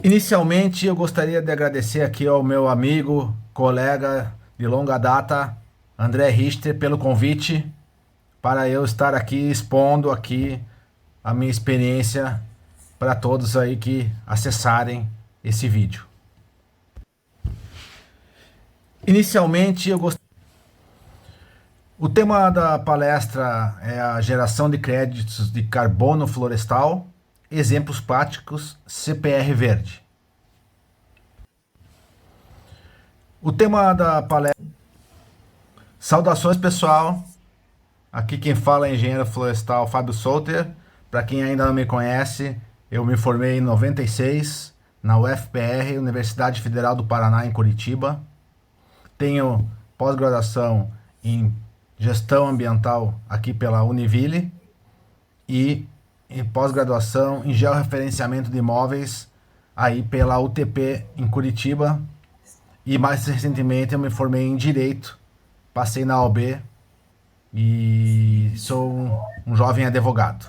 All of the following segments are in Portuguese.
Inicialmente, eu gostaria de agradecer aqui ao meu amigo, colega de longa data, André Richter, pelo convite para eu estar aqui expondo aqui a minha experiência para todos aí que acessarem esse vídeo. Inicialmente, o tema da palestra é a geração de créditos de carbono florestal, exemplos práticos, CPR verde. O tema da palestra... Saudações, pessoal. Aqui quem fala é engenheiro florestal Fábio Souter. Para quem ainda não me conhece, eu me formei em 96 na UFPR, Universidade Federal do Paraná, em Curitiba. Tenho pós-graduação em gestão ambiental aqui pela Univille e em pós-graduação em georreferenciamento de imóveis aí pela UTP em Curitiba. E mais recentemente eu me formei em Direito, passei na OAB e sou um jovem advogado.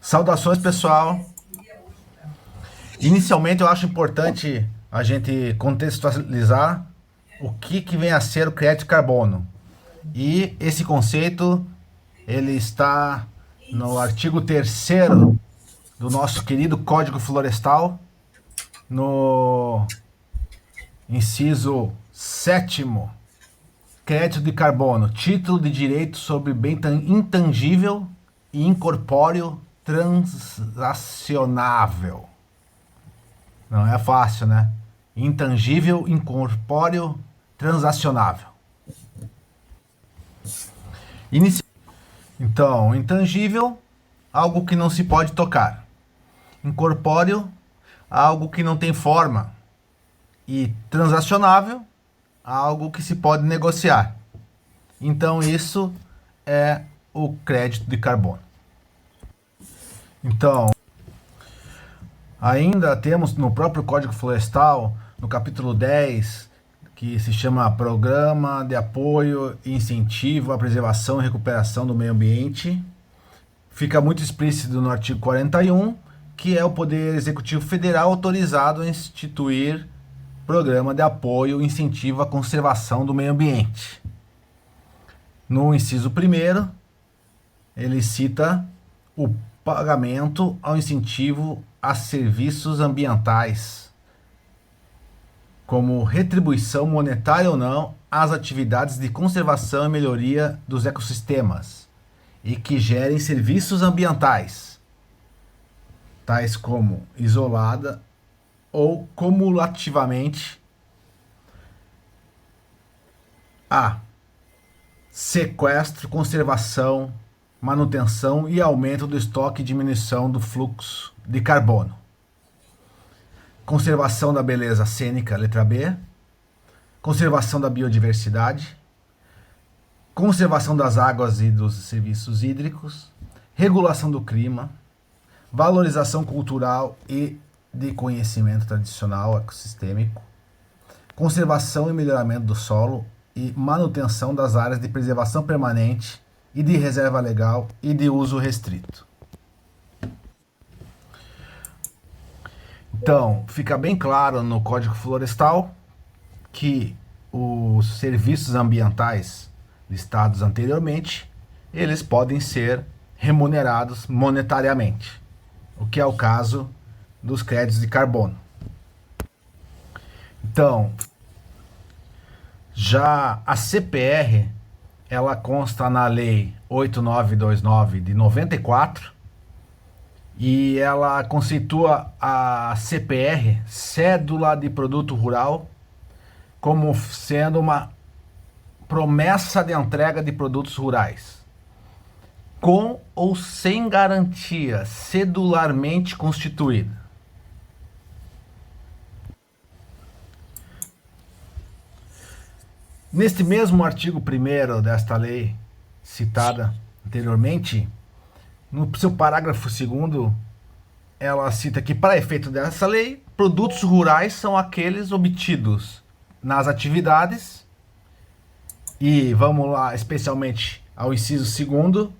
Saudações, pessoal. Inicialmente eu acho importante a gente contextualizar o que vem a ser o crédito de carbono. E esse conceito ele está no artigo 3º do nosso querido Código Florestal, no inciso 7º, crédito de carbono, título de direito sobre bem intangível e incorpóreo transacionável. Não é fácil, né? Intangível, incorpóreo, transacionável. Então, intangível, algo que não se pode tocar. Incorpóreo, algo que não tem forma. E transacionável, algo que se pode negociar. Então, isso é o crédito de carbono. Então, ainda temos no próprio Código Florestal, no capítulo 10, que se chama Programa de Apoio e Incentivo à Preservação e Recuperação do Meio Ambiente. Fica muito explícito no artigo 41, que é o Poder Executivo Federal autorizado a instituir Programa de Apoio e Incentivo à Conservação do Meio Ambiente. No inciso 1º, ele cita o pagamento ao incentivo a serviços ambientais, como retribuição monetária ou não às atividades de conservação e melhoria dos ecossistemas e que gerem serviços ambientais, tais como isolada ou cumulativamente a sequestro, conservação, manutenção e aumento do estoque e diminuição do fluxo de carbono. Conservação da beleza cênica, letra B. Conservação da biodiversidade. Conservação das águas e dos serviços hídricos. Regulação do clima. Valorização cultural e de conhecimento tradicional ecossistêmico. Conservação e melhoramento do solo e manutenção das áreas de preservação permanente e de reserva legal e de uso restrito. Então, fica bem claro no Código Florestal que os serviços ambientais listados anteriormente, eles podem ser remunerados monetariamente, o que é o caso dos créditos de carbono. Então, já a CPR, ela consta na Lei 8929 de 94, e ela conceitua a CPR, Cédula de Produto Rural, como sendo uma promessa de entrega de produtos rurais, com ou sem garantia cedularmente constituída. Neste mesmo artigo 1º desta lei citada anteriormente, no seu parágrafo 2º, ela cita que, para efeito dessa lei, produtos rurais são aqueles obtidos nas atividades, e vamos lá especialmente ao inciso 2º,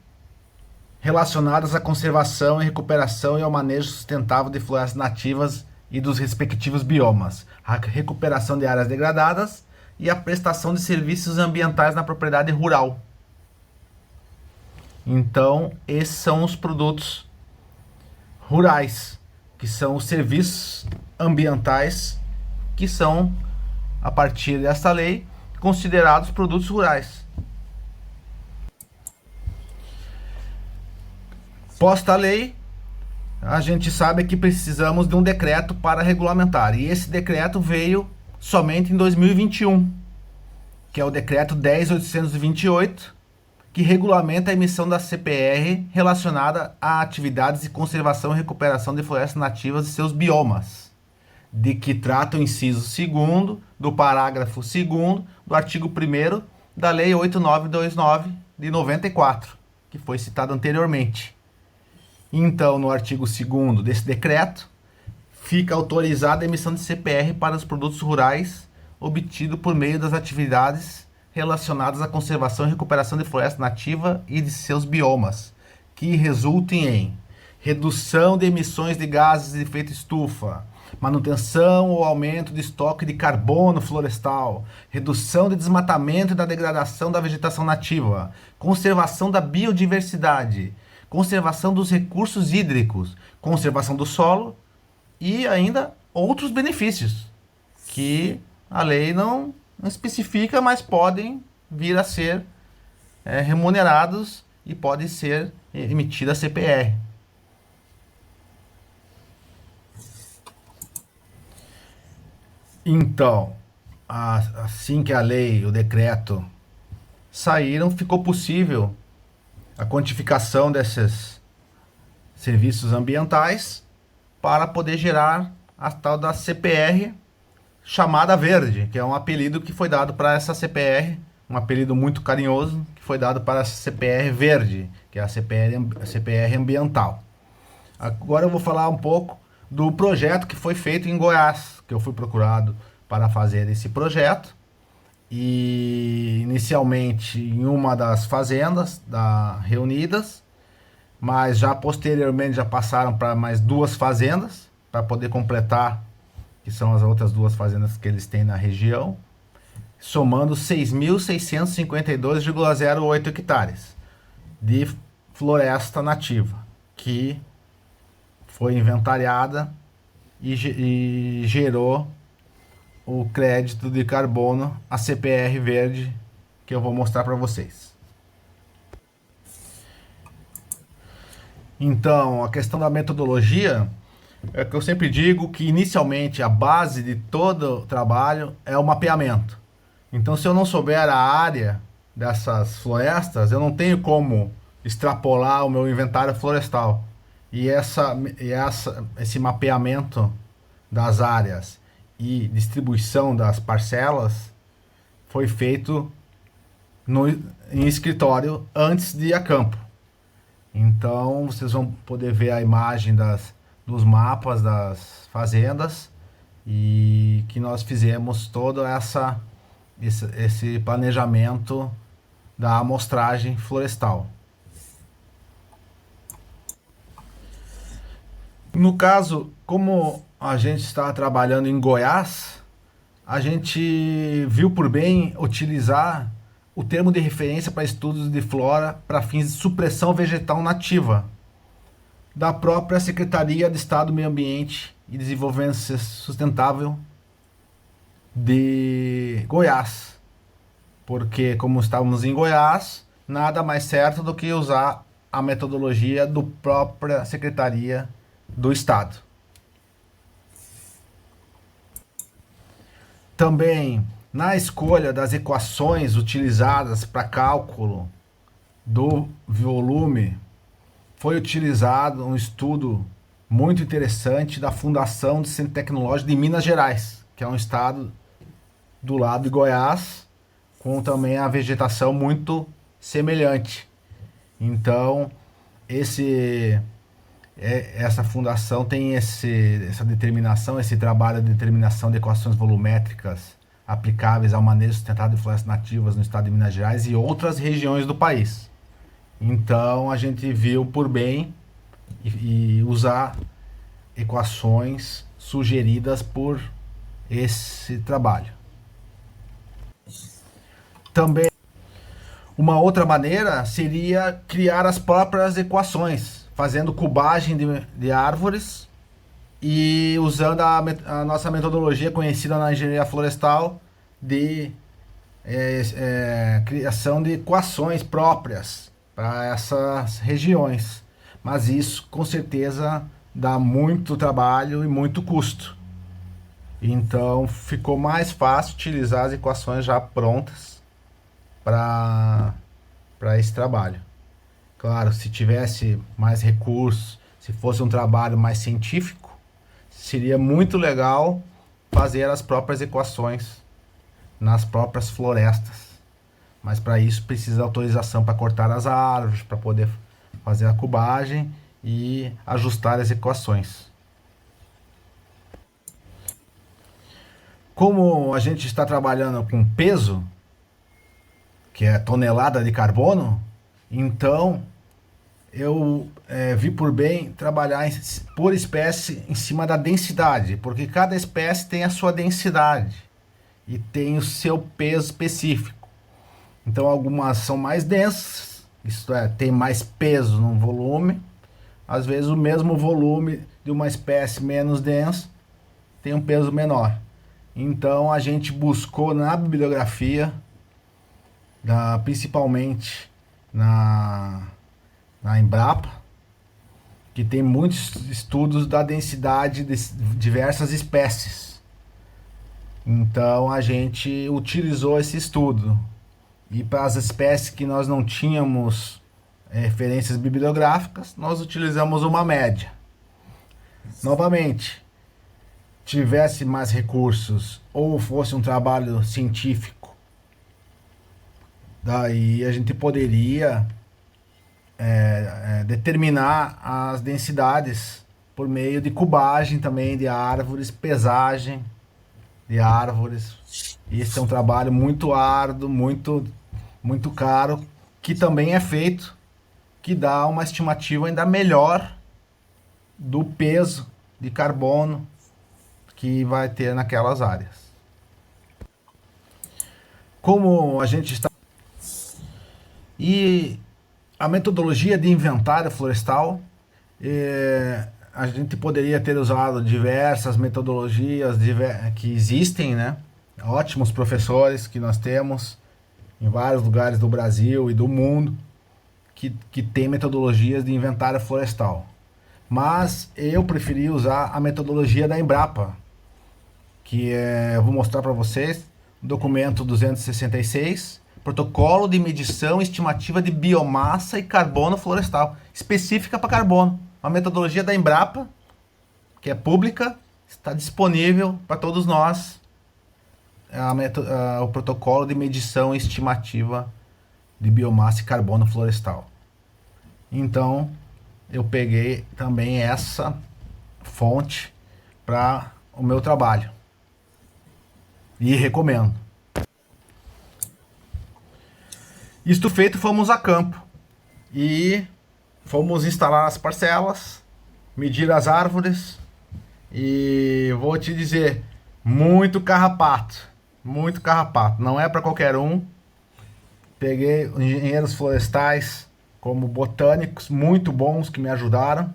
relacionadas à conservação e recuperação e ao manejo sustentável de florestas nativas e dos respectivos biomas, a recuperação de áreas degradadas e a prestação de serviços ambientais na propriedade rural. Então, esses são os produtos rurais, que são os serviços ambientais que são, a partir desta lei, considerados produtos rurais. Posta a lei, a gente sabe que precisamos de um decreto para regulamentar. E esse decreto veio somente em 2021, que é o decreto 10.828, que regulamenta a emissão da CPR relacionada a atividades de conservação e recuperação de florestas nativas e seus biomas, de que trata o inciso 2º do parágrafo 2º do artigo 1º da Lei 8.929 de 94, que foi citado anteriormente. Então, no artigo 2º desse decreto, fica autorizada a emissão de CPR para os produtos rurais obtido por meio das atividades relacionadas à conservação e recuperação de floresta nativa e de seus biomas, que resultem em redução de emissões de gases de efeito estufa, manutenção ou aumento de estoque de carbono florestal, redução de desmatamento e da degradação da vegetação nativa, conservação da biodiversidade, conservação dos recursos hídricos, conservação do solo e ainda outros benefícios que a lei não especifica, mas podem vir a ser remunerados e pode ser emitida a CPR. Então, assim que a lei, o decreto saíram, ficou possível a quantificação desses serviços ambientais para poder gerar a tal da CPR chamada verde, que é um apelido que foi dado para essa CPR, um apelido muito carinhoso que foi dado para essa CPR verde, que é a CPR ambiental. Agora eu vou falar um pouco do projeto que foi feito em Goiás, que eu fui procurado para fazer esse projeto. E inicialmente em uma das fazendas reunidas, mas já posteriormente já passaram para mais 2 fazendas para poder completar, que são as outras 2 fazendas que eles têm na região, somando 6.652,08 hectares de floresta nativa que foi inventariada e gerou o crédito de carbono, a CPR verde, que eu vou mostrar para vocês. Então, a questão da metodologia é que eu sempre digo que inicialmente a base de todo o trabalho é o mapeamento. Então, se eu não souber a área dessas florestas, eu não tenho como extrapolar o meu inventário florestal. E esse mapeamento das áreas e distribuição das parcelas foi feito em escritório antes de ir a campo. Então vocês vão poder ver a imagem dos mapas das fazendas e que nós fizemos todo esse planejamento da amostragem florestal. No caso, como a gente está trabalhando em Goiás, a gente viu por bem utilizar o termo de referência para estudos de flora para fins de supressão vegetal nativa da própria Secretaria de Estado do Meio Ambiente e Desenvolvimento Sustentável de Goiás. Porque, como estávamos em Goiás, nada mais certo do que usar a metodologia da própria Secretaria do Estado. Também, na escolha das equações utilizadas para cálculo do volume, foi utilizado um estudo muito interessante da Fundação de Centro Tecnológico de Minas Gerais, que é um estado do lado de Goiás, com também a vegetação muito semelhante. Então, essa fundação tem essa determinação, esse trabalho de determinação de equações volumétricas aplicáveis ao manejo sustentável de florestas nativas no estado de Minas Gerais e outras regiões do país. Então a gente viu por bem e usar equações sugeridas por esse trabalho. Também uma outra maneira seria criar as próprias equações, fazendo cubagem de árvores e usando a nossa metodologia conhecida na engenharia florestal de criação de equações próprias para essas regiões. Mas isso com certeza dá muito trabalho e muito custo. Então ficou mais fácil utilizar as equações já prontas para esse trabalho. Claro, se tivesse mais recursos, se fosse um trabalho mais científico, seria muito legal fazer as próprias equações nas próprias florestas. Mas para isso precisa de autorização para cortar as árvores, para poder fazer a cubagem e ajustar as equações. Como a gente está trabalhando com peso, que é tonelada de carbono, então eu vi por bem trabalhar por espécie em cima da densidade, porque cada espécie tem a sua densidade e tem o seu peso específico. Então algumas são mais densas, isto é, tem mais peso no volume. Às vezes o mesmo volume de uma espécie menos densa tem um peso menor. Então a gente buscou na bibliografia, principalmente na Embrapa, que tem muitos estudos da densidade de diversas espécies. Então a gente utilizou esse estudo. E para as espécies que nós não tínhamos referências bibliográficas, nós utilizamos uma média. Novamente, tivesse mais recursos ou fosse um trabalho científico, daí a gente poderia determinar as densidades por meio de cubagem também de árvores, pesagem de árvores. Esse é um trabalho muito árduo, muito caro, que também é feito, que dá uma estimativa ainda melhor do peso de carbono que vai ter naquelas áreas. Como a gente está... E a metodologia de inventário florestal, a gente poderia ter usado diversas metodologias que existem, né? Ótimos professores que nós temos em vários lugares do Brasil e do mundo que tem metodologias de inventário florestal. Mas eu preferi usar a metodologia da Embrapa, que eu vou mostrar para vocês, documento 266, protocolo de medição estimativa de biomassa e carbono florestal, específica para carbono. Uma metodologia da Embrapa, que é pública, está disponível para todos nós, o protocolo de medição estimativa de biomassa e carbono florestal. Então, eu peguei também essa fonte para o meu trabalho e recomendo. Isto feito, fomos a campo e fomos instalar as parcelas, medir as árvores e vou te dizer, muito carrapato, não é para qualquer um. Peguei engenheiros florestais como botânicos muito bons que me ajudaram.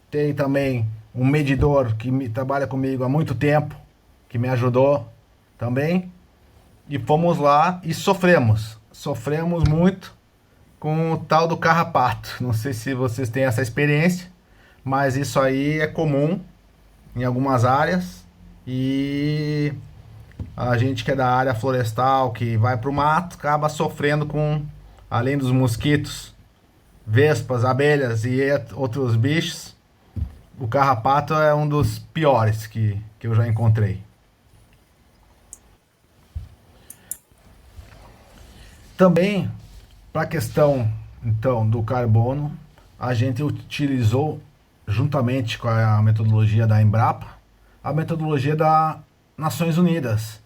Tem também um medidor que trabalha comigo há muito tempo, que me ajudou também. E fomos lá e sofremos muito com o tal do carrapato. Não sei se vocês têm essa experiência, mas isso aí é comum em algumas áreas. E a gente que é da área florestal, que vai para o mato, acaba sofrendo com, além dos mosquitos, vespas, abelhas e outros bichos, o carrapato é um dos piores que eu já encontrei. Também, para a questão então do carbono, a gente utilizou, juntamente com a metodologia da Embrapa, a metodologia das Nações Unidas,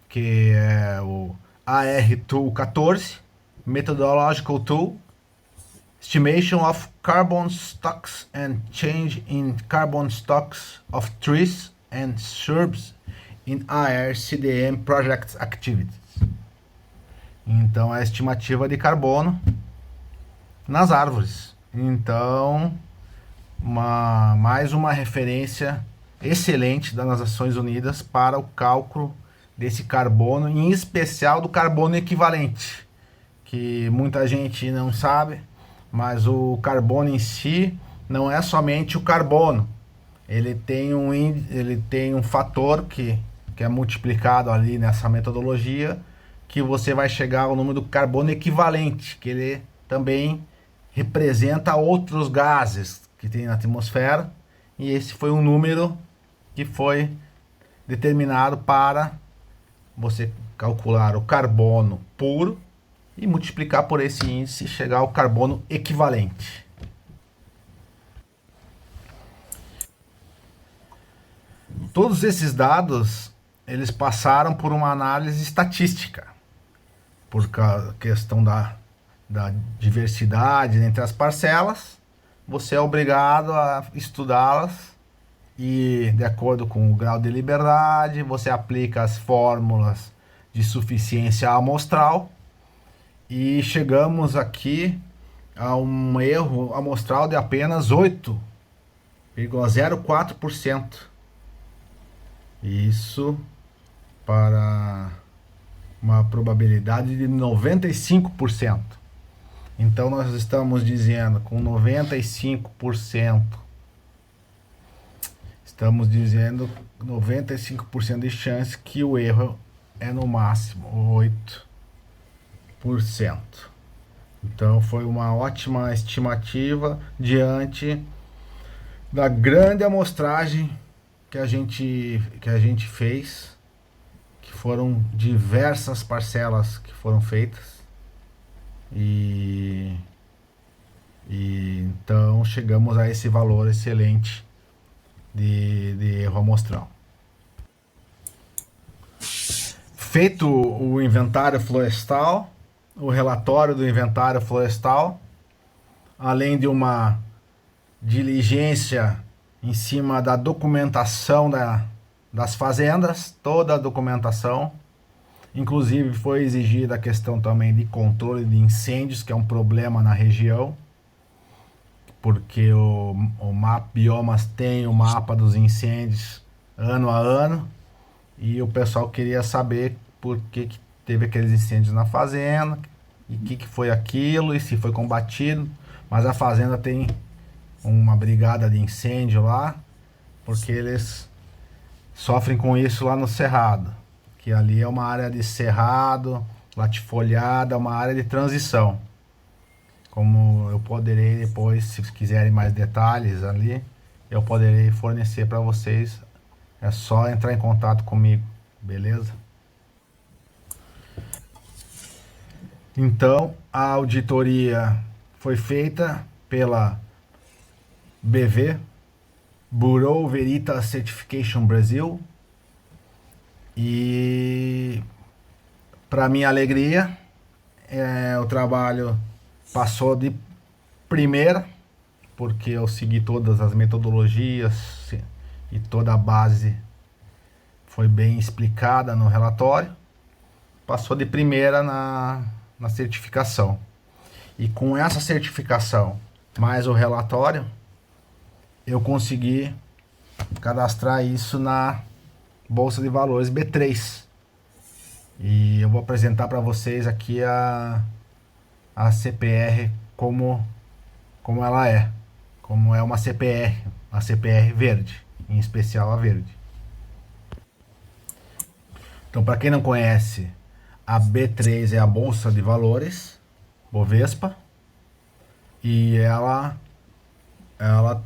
que é o AR Tool 14, Methodological Tool, Estimation of carbon stocks and change in carbon stocks of trees and shrubs in AR-CDM project activities. Então, é a estimativa de carbono nas árvores. Então, mais uma referência excelente das Nações Unidas para o cálculo desse carbono, em especial do carbono equivalente, que muita gente não sabe, mas o carbono em si não é somente o carbono. Ele tem um fator que é multiplicado ali nessa metodologia, que você vai chegar ao número do carbono equivalente, que ele também representa outros gases que tem na atmosfera, e esse foi um número que foi determinado para você calcular o carbono puro e multiplicar por esse índice e chegar ao carbono equivalente. Todos esses dados, eles passaram por uma análise estatística, por questão da diversidade entre as parcelas. Você é obrigado a estudá-las e, de acordo com o grau de liberdade, você aplica as fórmulas de suficiência amostral e chegamos aqui a um erro amostral de apenas 8,04%. Isso para uma probabilidade de 95%. Então nós estamos dizendo com 95%, estamos dizendo 95% de chance que o erro é no máximo 8%. Então foi uma ótima estimativa diante da grande amostragem que a gente fez, que foram diversas parcelas que foram feitas, e então chegamos a esse valor excelente de erro amostral. Feito o inventário florestal, o relatório do inventário florestal, além de uma diligência em cima da documentação das fazendas, toda a documentação, inclusive foi exigida a questão também de controle de incêndios, que é um problema na região, porque o MAP Biomas tem o mapa dos incêndios ano a ano, e o pessoal queria saber por que teve aqueles incêndios na fazenda, e o que foi aquilo, e se foi combatido. Mas a fazenda tem uma brigada de incêndio lá, porque eles sofrem com isso lá no Cerrado, que ali é uma área de cerrado, latifoliada, uma área de transição. Como eu poderei depois, se quiserem mais detalhes ali, eu poderei fornecer para vocês. É só entrar em contato comigo, beleza? Então, a auditoria foi feita pela BV, Bureau Veritas Certification Brasil, e para minha alegria, o trabalho passou de primeira, porque eu segui todas as metodologias e toda a base foi bem explicada no relatório. Passou de primeira na certificação. E com essa certificação, mais o relatório, eu consegui cadastrar isso na Bolsa de Valores B3. E eu vou apresentar para vocês aqui a CPR como ela é. Como é uma CPR verde, em especial a verde. Então, para quem não conhece, a B3 é a Bolsa de Valores Bovespa, e ela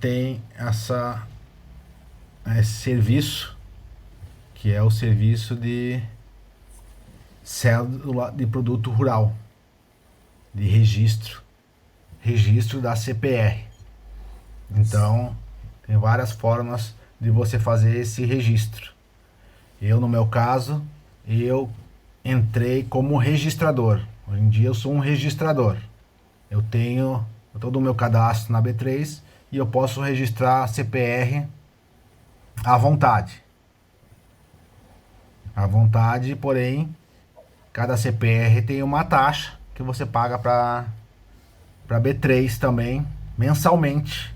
tem esse serviço, que é o serviço de cédula de produto rural, de registro da CPR. Então, tem várias formas de você fazer esse registro. No meu caso, eu entrei como registrador. Hoje em dia eu sou um registrador. Eu tenho todo o meu cadastro na B3 e eu posso registrar CPR à vontade. À vontade, porém, cada CPR tem uma taxa que você paga para B3 também, mensalmente.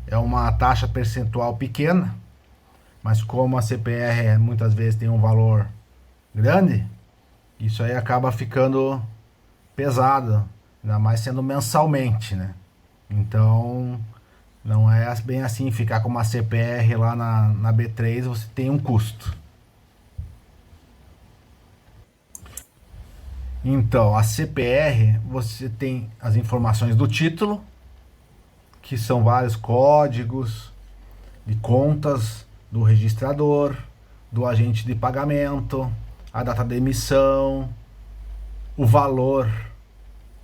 É uma taxa percentual pequena, mas como a CPR muitas vezes tem um valor grande, isso aí acaba ficando pesado, ainda mais sendo mensalmente, né? Então, não é bem assim, ficar com uma CPR lá na B3, você tem um custo. Então, a CPR, você tem as informações do título, que são vários códigos de contas do registrador, do agente de pagamento, a data de emissão, o valor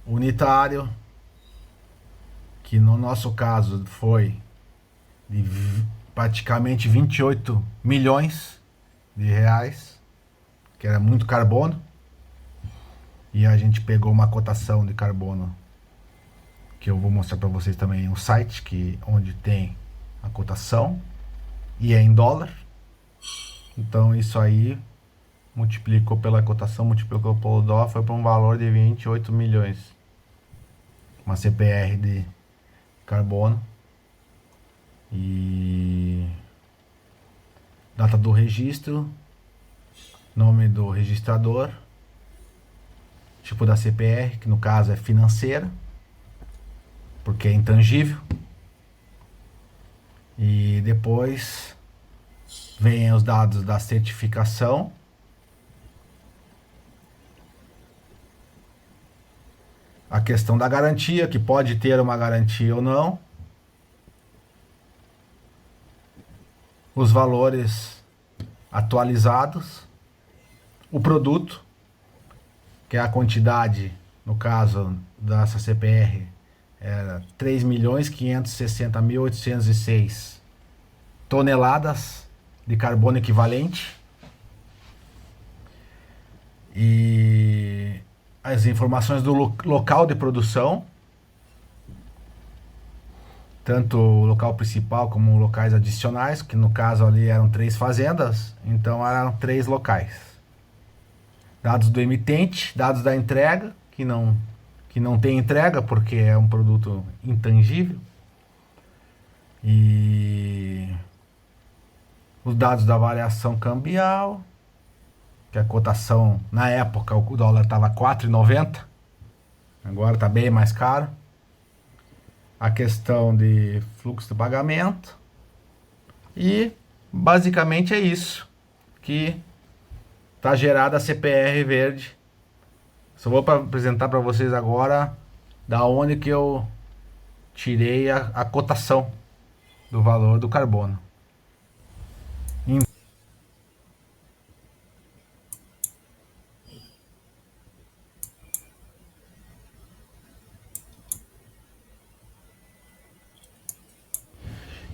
unitário, que no nosso caso foi de praticamente 28 milhões de reais, que era muito carbono. E a gente pegou uma cotação de carbono que eu vou mostrar para vocês também um site onde tem a cotação e é em dólar. Então isso aí multiplicou pela cotação, multiplicou pelo dólar, foi para um valor de 28 milhões. Uma CPR de carbono. E data do registro, nome do registrador, tipo da CPR, que no caso é financeira, porque é intangível. E depois vem os dados da certificação, a questão da garantia, que pode ter uma garantia ou não, os valores atualizados, o produto, que é a quantidade, no caso dessa CPR, era 3.560.806 toneladas de carbono equivalente. E as informações do local de produção, tanto o local principal como locais adicionais, que no caso ali eram 3 fazendas, então eram 3 locais. Dados do emitente, dados da entrega, que não tem entrega porque é um produto intangível. E os dados da variação cambial, que a cotação, na época o dólar estava 4,90, agora está bem mais caro. A questão de fluxo de pagamento. E basicamente é isso que está gerada a CPR verde. Só vou apresentar para vocês agora da onde que eu tirei a cotação do valor do carbono.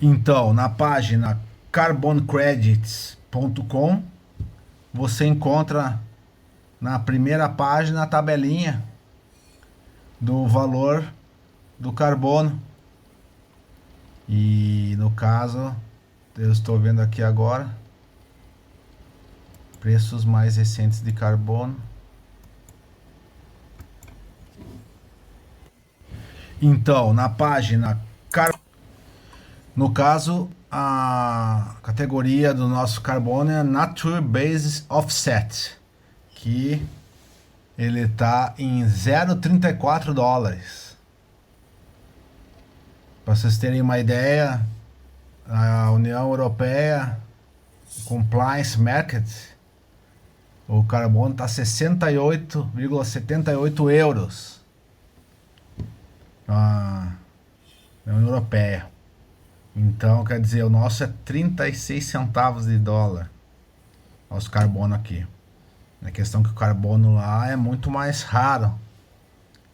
Então, na página carboncredits.com, você encontra na primeira página a tabelinha do valor do carbono. E no caso, eu estou vendo aqui agora preços mais recentes de carbono. Então, na página no caso, a categoria do nosso carbono é Nature Basis Offset, que ele está em 0,34 dólares. Para vocês terem uma ideia, a União Europeia Compliance Market, o carbono está 68,78 euros na União Europeia. Então, quer dizer, o nosso é 36 centavos de dólar. Nosso carbono aqui. A questão que o carbono lá é muito mais raro,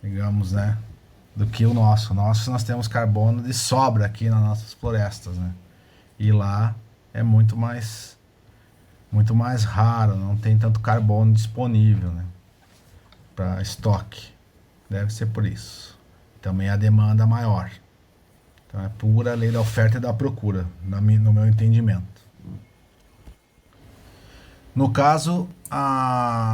digamos, né? Do que o nosso. Nós temos carbono de sobra aqui nas nossas florestas, né? E lá é muito mais raro, não tem tanto carbono disponível, né? Para estoque. Deve ser por isso. também a demanda maior. Então é pura lei da oferta e da procura, no meu entendimento. No caso, a